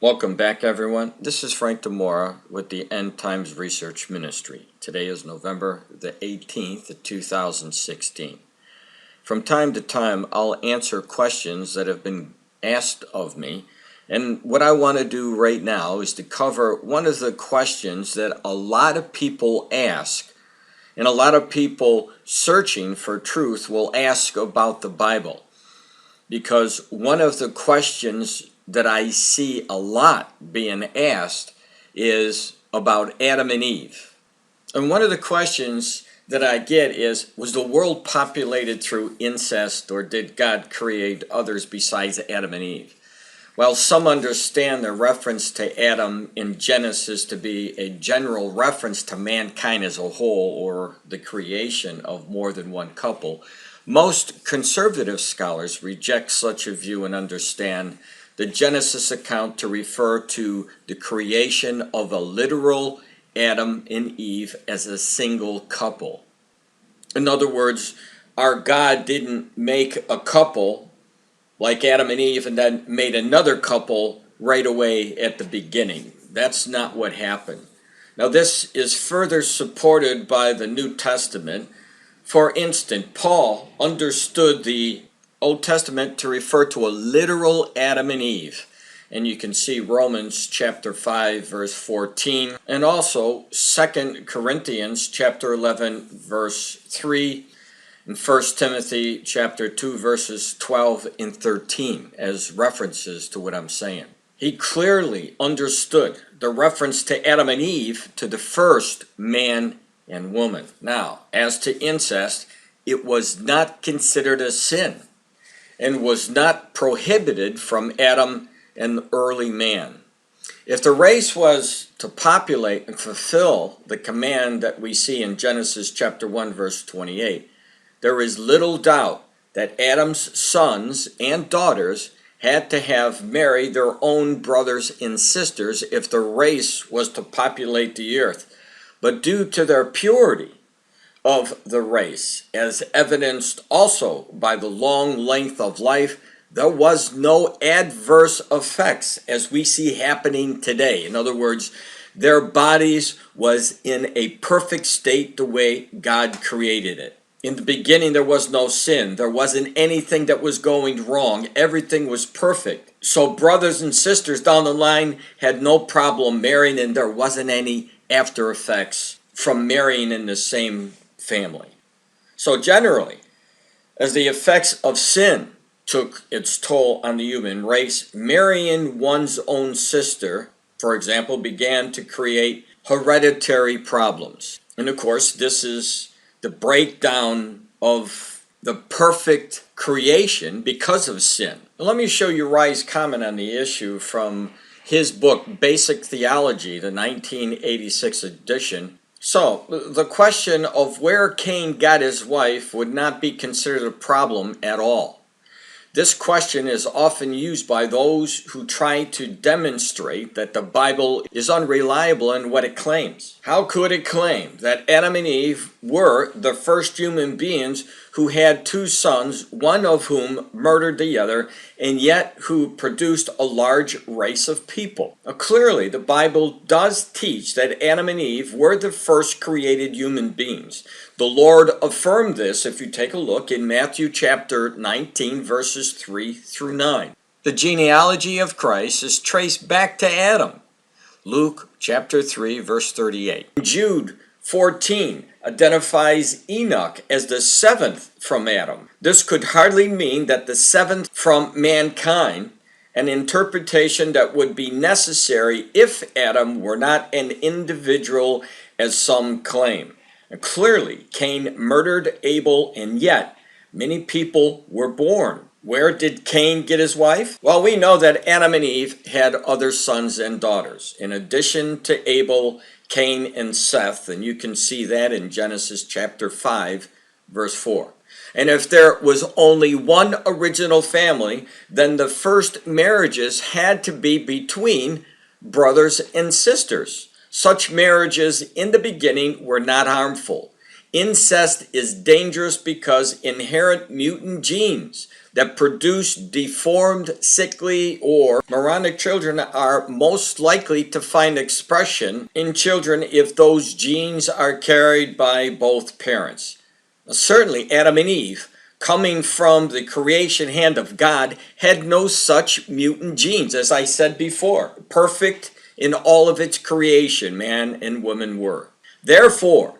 Welcome back, everyone. This is Frank Dimora with the End Times Research Ministry. Today is November the 18th of 2016. From time to time, I'll answer questions that have been asked of me, and what I want to do right now is to cover one of the questions that a lot of people ask, and a lot of people searching for truth will ask about the Bible. Because one of the questions that I see a lot being asked is about Adam and Eve. And one of the questions that I get is, was the world populated through incest, or did God create others besides Adam and Eve? Well, some understand the reference to Adam in Genesis to be a general reference to mankind as a whole, or the creation of more than one couple. Most conservative scholars reject such a view and understand the Genesis account to refer to the creation of a literal Adam and Eve as a single couple. In other words, our God didn't make a couple like Adam and Eve and then made another couple right away at the beginning. That's not what happened. Now, this is further supported by the New Testament. For instance, Paul understood the Old Testament to refer to a literal Adam and Eve. And you can see Romans chapter 5 verse 14, and also 2 Corinthians chapter 11 verse 3, and 1 Timothy chapter 2 verses 12 and 13 as references to what I'm saying. He clearly understood the reference to Adam and Eve to the first man and woman. Now, as to incest, it was not considered a sin and was not prohibited from Adam and early man. If the race was to populate and fulfill the command that we see in Genesis chapter 1 verse 28, there is little doubt that Adam's sons and daughters had to have married their own brothers and sisters if the race was to populate the earth. But due to their purity of the race, as evidenced also by the long length of life, there was no adverse effects as we see happening today. In other words, their bodies was in a perfect state the way God created it. In the beginning, there was no sin. There wasn't anything that was going wrong. Everything was perfect. So brothers and sisters down the line had no problem marrying, and there wasn't any after effects from marrying in the same family. So generally, as the effects of sin took its toll on the human race, marrying one's own sister, for example, began to create hereditary problems. And of course, this is the breakdown of the perfect creation because of sin. Now, let me show you Rye's comment on the issue from his book, Basic Theology, the 1986 edition. So, the question of where Cain got his wife would not be considered a problem at all. This question is often used by those who try to demonstrate that the Bible is unreliable in what it claims. How could it claim that Adam and Eve were the first human beings who had two sons, one of whom murdered the other, and yet who produced a large race of people? Now, clearly, the Bible does teach that Adam and Eve were the first created human beings. The Lord affirmed this if you take a look in Matthew chapter 19, verses 3 through 9. The genealogy of Christ is traced back to Adam. Luke chapter 3, verse 38. Jude 14 identifies Enoch as the seventh from Adam. This could hardly mean that the seventh from mankind, an interpretation that would be necessary if Adam were not an individual as some claim. And clearly, Cain murdered Abel, and yet many people were born. Where did Cain get his wife? Well, we know that Adam and Eve had other sons and daughters. In addition to Abel, Cain, and Seth, and you can see that in Genesis chapter 5, verse 4. And if there was only one original family, then the first marriages had to be between brothers and sisters. Such marriages in the beginning were not harmful. Incest is dangerous because inherent mutant genes that produce deformed, sickly, or moronic children are most likely to find expression in children if those genes are carried by both parents. Now, certainly, Adam and Eve, coming from the creation hand of God, had no such mutant genes, as I said before. Perfect in all of its creation, man and woman were. Therefore,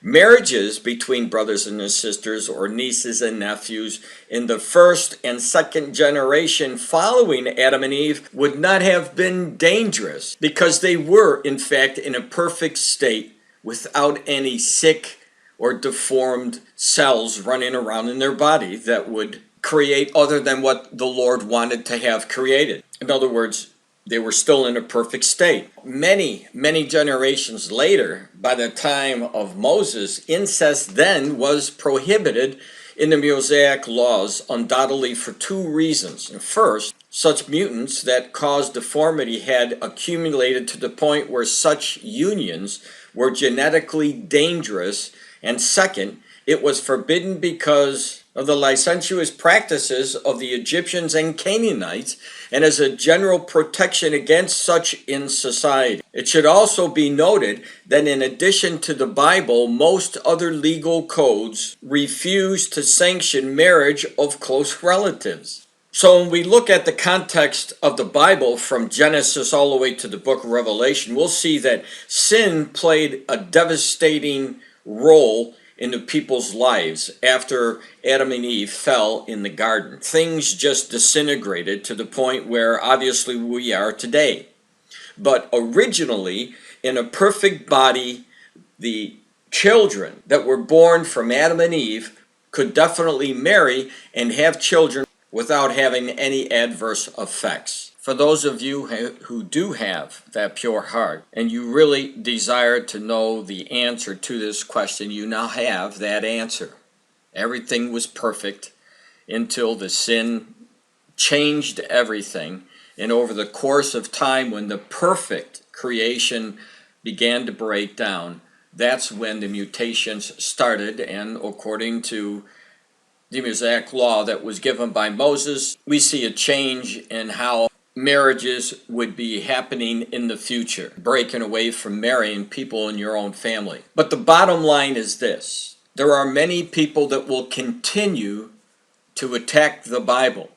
marriages between brothers and sisters or nieces and nephews in the first and second generation following Adam and Eve would not have been dangerous because they were, in fact, in a perfect state without any sick or deformed cells running around in their body that would create other than what the Lord wanted to have created. In other words, they were still in a perfect state. Many, many generations later, by the time of Moses, incest then was prohibited in the Mosaic laws, undoubtedly for two reasons. First, such mutants that caused deformity had accumulated to the point where such unions were genetically dangerous. And second, it was forbidden because of the licentious practices of the Egyptians and Canaanites, and as a general protection against such in society. It should also be noted that in addition to the Bible, most other legal codes refuse to sanction marriage of close relatives. So when we look at the context of the Bible from Genesis all the way to the book of Revelation, we'll see that sin played a devastating role in the people's lives after Adam and Eve fell in the garden. Things just disintegrated to the point where obviously we are today. But originally, in a perfect body, the children that were born from Adam and Eve could definitely marry and have children without having any adverse effects. For those of you who do have that pure heart and you really desire to know the answer to this question, you now have that answer. Everything was perfect until the sin changed everything. And over the course of time, when the perfect creation began to break down, that's when the mutations started. And according to the Mosaic law that was given by Moses, we see a change in how marriages would be happening in the future, breaking away from marrying people in your own family. But the bottom line is this: there are many people that will continue to attack the Bible.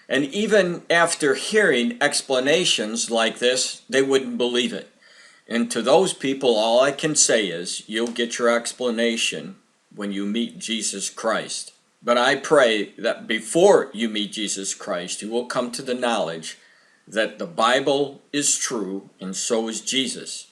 And even after hearing explanations like this, they wouldn't believe it. And to those people, all I can say is, you'll get your explanation when you meet Jesus Christ. But I pray that before you meet Jesus Christ, you will come to the knowledge that the Bible is true and so is Jesus.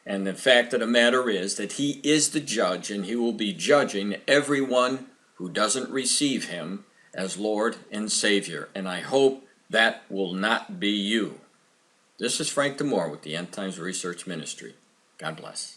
And the fact of the matter is that he is the judge, and he will be judging everyone who doesn't receive him as Lord and Savior. And I hope that will not be you. This is Frank Dimora with the End Times Research Ministry. God bless.